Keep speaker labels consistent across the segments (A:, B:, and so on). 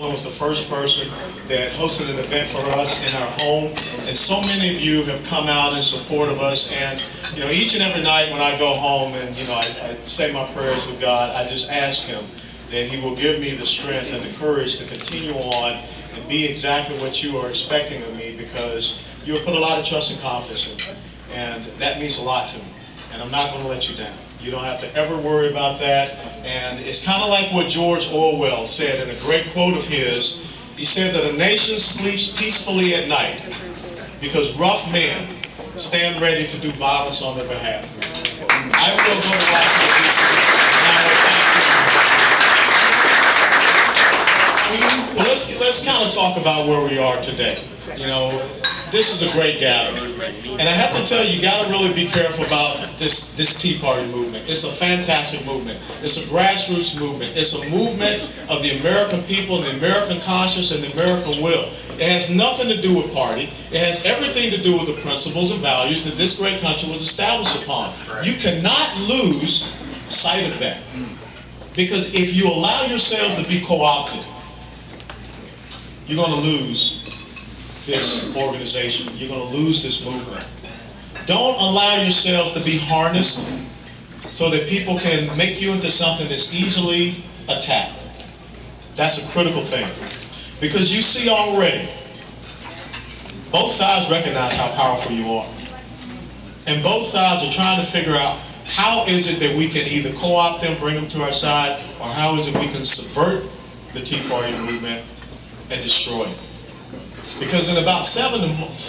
A: Was the first person that hosted an event for us in our home, and so many of you have come out in support of us. And each and every night when I go home and I say my prayers with God, I just ask Him that He will give me the strength and the courage to continue on and be exactly what you are expecting of me, because you have put a lot of trust and confidence in me, and that means a lot to me. And I'm not going to let you down. You don't have to ever worry about that. And it's kind of like what George Orwell said in a great quote of his. He said that a nation sleeps peacefully at night because rough men stand ready to do violence on their behalf. I will go to Washington, D.C. Well, let's kind of talk about where we are today. This is a great gathering. And I have to tell you, you got to really be careful about this Tea Party movement. It's a fantastic movement. It's a grassroots movement. It's a movement of the American people, the American conscience, and the American will. It has nothing to do with party. It has everything to do with the principles and values that this great country was established upon. You cannot lose sight of that. Because if you allow yourselves to be co-opted, you're going to lose this organization. You're going to lose this movement. Don't allow yourselves to be harnessed so that people can make you into something that's easily attacked. That's a critical thing. Because you see already, both sides recognize how powerful you are. And both sides are trying to figure out how is it that we can either co-opt them, bring them to our side, or how is it we can subvert the Tea Party movement and destroy it. Because in about seven months,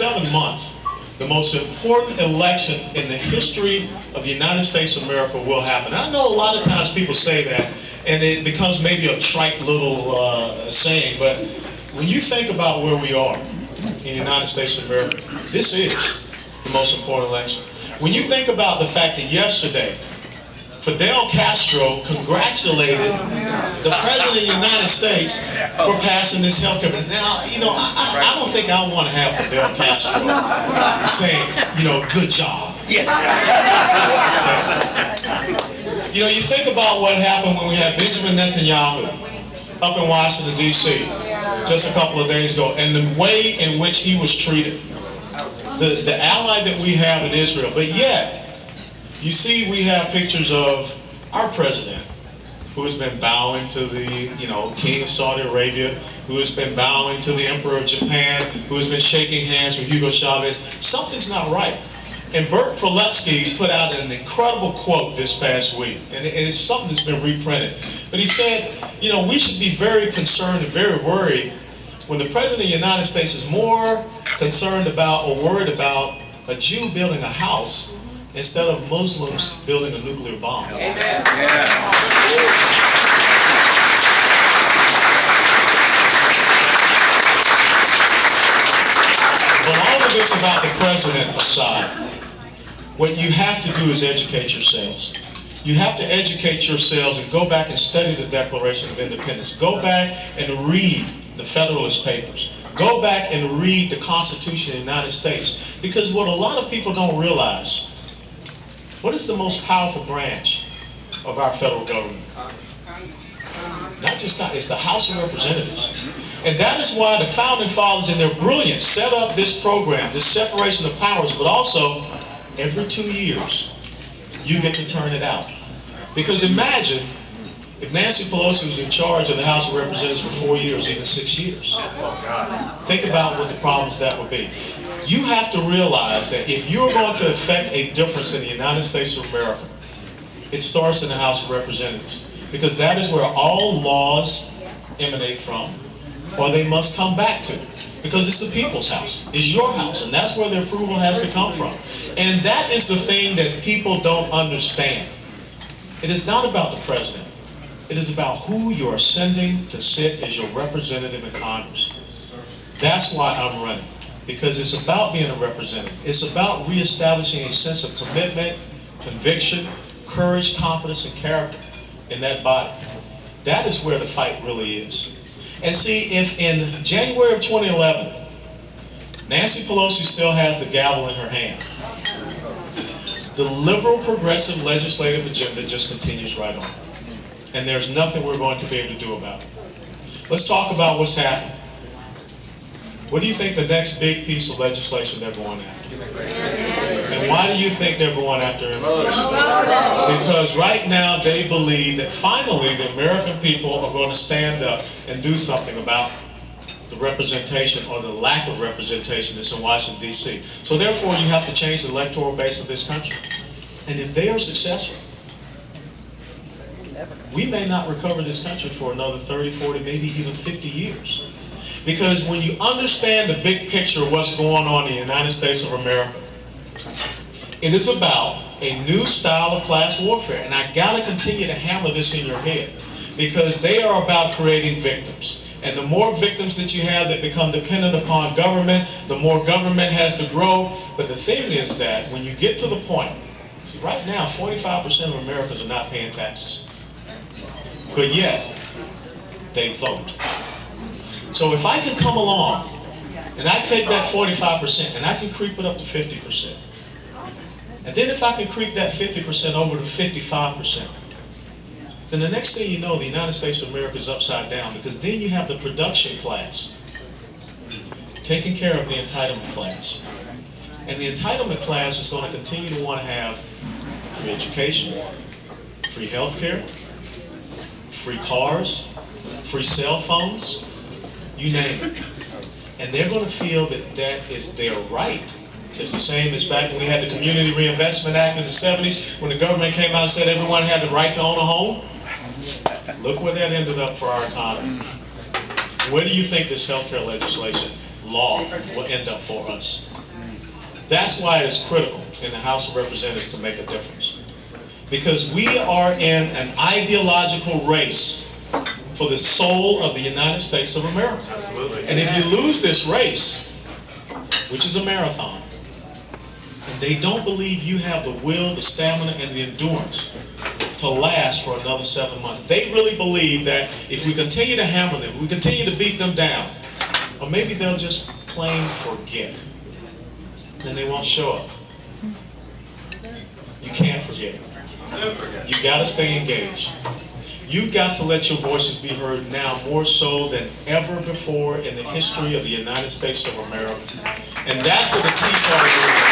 A: the most important election in the history of the United States of America will happen. I know a lot of times people say that, and it becomes maybe a trite little saying, but when you think about where we are in the United States of America, this is the most important election. When you think about the fact that yesterday, Fidel Castro congratulated the President of the United States for passing this health care bill. Now, I don't think I want to have Fidel Castro saying, good job. You think about what happened when we had Benjamin Netanyahu up in Washington, D.C. just a couple of days ago, and the way in which he was treated. The ally that we have in Israel. But yet, you see, we have pictures of our president, who has been bowing to the, King of Saudi Arabia, who has been bowing to the Emperor of Japan, who has been shaking hands with Hugo Chavez. Something's not right. And Bert Proletsky put out an incredible quote this past week, and it's something that's been reprinted. But he said, we should be very concerned and very worried when the President of the United States is more concerned about or worried about a Jew building a house instead of Muslims building a nuclear bomb. Amen. But all of this about the president aside, what you have to do is educate yourselves. You have to educate yourselves and go back and study the Declaration of Independence. Go back and read the Federalist Papers. Go back and read the Constitution of the United States. Because what a lot of people don't realize, what is the most powerful branch of our federal government? Not just that, it's the House of Representatives. And that is why the Founding Fathers, in their brilliance, set up this program, this separation of powers, but also, every 2 years, you get to turn it out. Because imagine if Nancy Pelosi was in charge of the House of Representatives for 4 years, even 6 years. Think about what the problems that would be. You have to realize that if you're going to affect a difference in the United States of America, it starts in the House of Representatives. Because that is where all laws emanate from, or they must come back to. Because it's the people's house. It's your house, and that's where the approval has to come from. And that is the thing that people don't understand. It is not about the president. It is about who you're sending to sit as your representative in Congress. That's why I'm running. Because it's about being a representative. It's about reestablishing a sense of commitment, conviction, courage, confidence, and character in that body. That is where the fight really is. And see, if in January of 2011, Nancy Pelosi still has the gavel in her hand, the liberal progressive legislative agenda just continues right on. And there's nothing we're going to be able to do about it. Let's talk about what's happening. What do you think the next big piece of legislation they're going after? And why do you think they're going after immigration? Because right now they believe that finally the American people are going to stand up and do something about the representation or the lack of representation that's in Washington, D.C. So therefore you have to change the electoral base of this country. And if they are successful, we may not recover this country for another 30, 40, maybe even 50 years. Because when you understand the big picture of what's going on in the United States of America, it is about a new style of class warfare. And I've got to continue to hammer this in your head, because they are about creating victims. And the more victims that you have that become dependent upon government, the more government has to grow. But the thing is that when you get to the point, see, right now 45% of Americans are not paying taxes. But yet, they vote. So if I can come along and I take that 45% and I can creep it up to 50%, and then if I can creep that 50% over to 55%, then the next thing you know, the United States of America is upside down, because then you have the production class taking care of the entitlement class. And the entitlement class is going to continue to want to have free education, free health care, free cars, free cell phones, you name it. And they're going to feel that that is their right. Just the same as back when we had the Community Reinvestment Act in the 70s, when the government came out and said everyone had the right to own a home. Look where that ended up for our economy. Where do you think this health care legislation, law, will end up for us? That's why it's critical in the House of Representatives to make a difference. Because we are in an ideological race for the soul of the United States of America. And if you lose this race, which is a marathon, and they don't believe you have the will, the stamina, and the endurance to last for another 7 months, they really believe that if we continue to hammer them, if we continue to beat them down, or maybe they'll just plain forget, then they won't show up. You can't forget. You got to stay engaged. You've got to let your voices be heard now more so than ever before in the history of the United States of America. And that's what the Tea Party is.